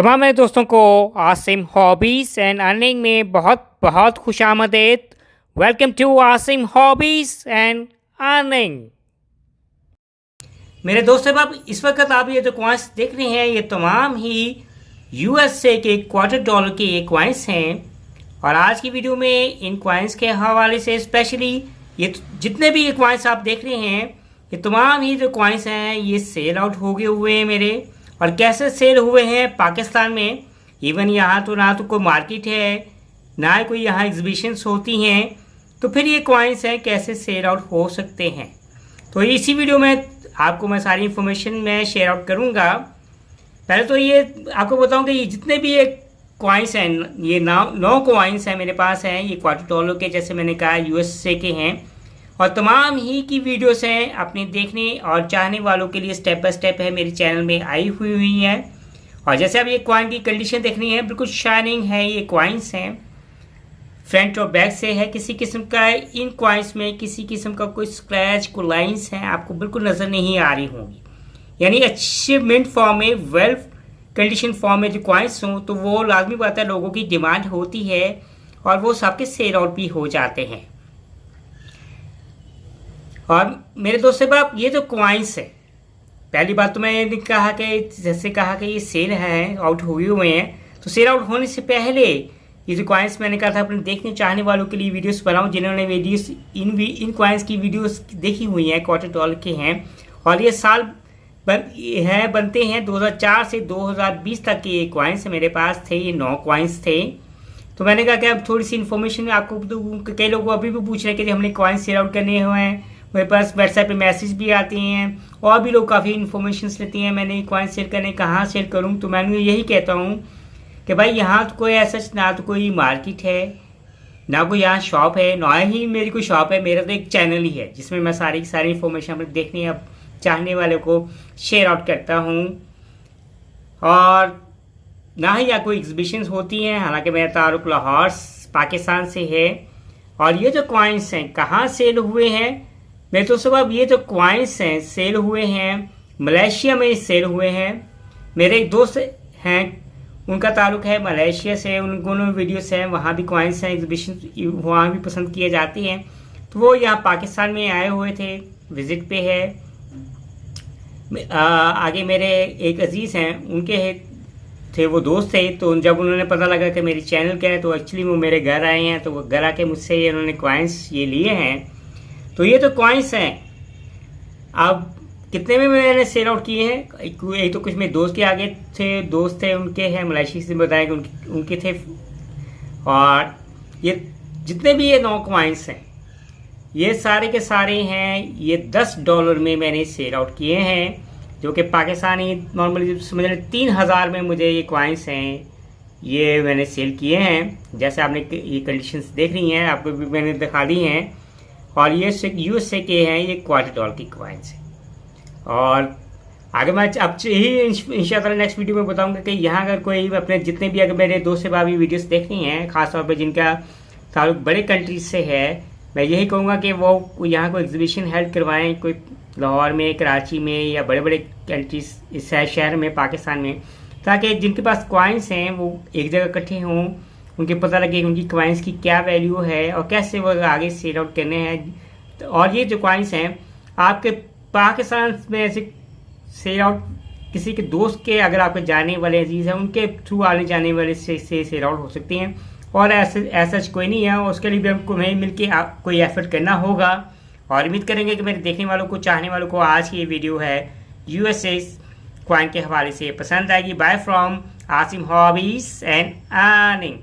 तमाम मेरे दोस्तों को आसिम हॉबीज़ एंड अर्निंग में बहुत बहुत खुशामदीद। Welcome to Asim hobbies and earning. मेरे दोस्तों, अब इस वक्त आप ये जो कॉइन्स देख रहे हैं ये तमाम ही यूएसए के $25 के ये कॉइन्स हैं। और आज की वीडियो में इन कॉइन्स के हवाले से स्पेशली ये जितने भी ये कॉइन्स आप देख रहे हैं ये तमाम ही जो कॉइन्स हैं ये सेल आउट हो गए हुए हैं मेरे। और कैसे सेल हुए हैं पाकिस्तान में, इवन यहाँ तो ना तो कोई मार्केट है ना कोई यहाँ एग्जीबिशंस होती हैं, तो फिर ये कॉइन्स हैं कैसे सेल आउट हो सकते हैं। तो इसी वीडियो में आपको मैं सारी इन्फॉर्मेशन में शेयर आउट करूँगा। पहले तो ये आपको बताऊँ कि ये जितने भी ये कॉइन्स हैं ये 9 कॉइन्स हैं मेरे पास हैं। ये $25 के, जैसे मैंने कहा, यूएसए के हैं। और तमाम ही की वीडियोस हैं अपने देखने और चाहने वालों के लिए स्टेप बाय स्टेप है मेरे चैनल में आई हुई है। और जैसे अब ये कॉइन की कंडीशन देखनी है, बिल्कुल शाइनिंग है। ये कॉइन्स हैं, फ्रंट और बैक से है किसी किस्म का। इन कॉइन्स में किसी किस्म का कोई स्क्रैच कोई लाइंस हैं आपको बिल्कुल नज़र नहीं आ रही होंगी। यानी अच्छे मिंट फॉर्म में, वेल कंडीशन फॉर्म में जो कॉइन्स हों तो वो लाजमी बात है, लोगों की डिमांड होती है और वो सबके सेल आउट भी हो जाते हैं। और मेरे दोस्तों बाप, ये जो कॉइन्स है, पहली बात तो मैंने कहा कि जैसे कहा कि ये सेल है आउट हुए हुए हैं, तो सेल आउट होने से पहले ये जो कॉइन्स मैंने कहा था अपने देखने चाहने वालों के लिए वीडियोस बनाऊं, जिन्होंने वीडियोस इन कॉइन्स की वीडियोस देखी हुई हैं, $25 के हैं। और ये साल बनते हैं 2004 से 2020 तक के ये कॉइन्स मेरे पास थे। ये 9 कॉइन्स थे। तो मैंने कहा कि अब थोड़ी सी इन्फॉर्मेशन आपको, तो कई लोग अभी भी पूछ रहे हैं कि हमने कॉइन्स सेल आउट करने हुए हैं। मेरे पास व्हाट्सएप पे मैसेज भी आती हैं और भी लोग काफ़ी इन्फॉर्मेशन लेती हैं मैंने कॉइन सेल करने, कहाँ सेल करूँ। तो मैं यही कहता हूँ कि भाई यहाँ तो कोई ऐसा ना तो कोई मार्केट है ना कोई यहाँ शॉप है, ना ही मेरी कोई शॉप है। मेरा तो एक चैनल ही है जिसमें मैं सारी की सारी इन्फॉर्मेशन अपने देखने अब चाहने वाले को शेयर आउट करता हूँ। और ना ही यहाँ कोई एग्जीबिशंस होती हैं, हालांकि मेरा ताल्लुक लाहौर पाकिस्तान से है। और ये जो कॉइन्स हैं कहाँ सेल हुए हैं मेरे दोस्तों, अब ये जो कॉइन्स हैं सेल हुए हैं मलेशिया में सेल हुए हैं। मेरे एक दोस्त हैं, उनका ताल्लुक है मलेशिया से, उन दोनों वीडियोस हैं, वहाँ भी कॉइन्स हैं, एग्जीबिशन वहाँ भी पसंद किए जाते हैं। तो वो यहाँ पाकिस्तान में आए हुए थे, विज़िट पे है। आगे मेरे एक अजीज़ हैं, उनके थे वो दोस्त थे। तो जब उन्होंने पता लगा कि मेरी चैनल क्या है तो एक्चुअली वो मेरे घर आए हैं। तो वो घर आके मुझसे ये उन्होंने कॉइन्स ये लिए हैं। तो ये तो कॉइन्स हैं, अब कितने में मैंने सेल आउट किए हैं। एक तो कुछ मेरे दोस्त के आगे थे, दोस्त थे उनके हैं मलेशिया से, बताया कि उनके थे। और ये जितने भी ये 9 कॉइन्स हैं ये सारे के सारे हैं ये $10 में मैंने सेल आउट किए हैं, जो कि पाकिस्तानी नॉर्मली समझ लें 3000 में मुझे ये कॉइन्स हैं ये मैंने सेल किए हैं। जैसे आपने ये कंडीशंस देख रही हैं, आपको भी मैंने दिखा दी हैं। और ये यूएसए के हैं, ये $25 की कॉइन्स हैं। और आगे मैं अब यही इंशाअल्लाह नेक्स्ट वीडियो में बताऊंगा कि यहाँ अगर कोई अपने जितने भी अगर मेरे दोस्त से भाभी वीडियोस देखनी हैं, खासतौर पर जिनका ताल्लुक बड़े कंट्रीज से है, मैं यही कहूँगा कि वो यहाँ कोई एग्जीबिशन हेल्ड करवाएं, कोई लाहौर में, कराची में या बड़े बड़े कंट्रीज इस शहर में पाकिस्तान में, ताकि जिनके पास कॉइन्स हैं वो एक जगह इकट्ठे हों, उनके पता लगे उनकी कॉइन्स की क्या वैल्यू है और कैसे वो आगे सेल आउट करने हैं। और ये जो कॉइन्स हैं आपके पाकिस्तान में ऐसे सेल आउट किसी के दोस्त के, अगर आपके जाने वाले अजीज़ हैं उनके थ्रू आने जाने वाले से सेल आउट हो सकती हैं। और ऐसा कोई नहीं है, उसके लिए भी हमको नहीं मिल के कोई एफर्ट करना होगा। और उम्मीद करेंगे कि मेरे देखने वालों को, चाहने वालों को आज की ये वीडियो है यूएसए कॉइन के हवाले से पसंद आएगी। Bye from Asim hobbies and earning.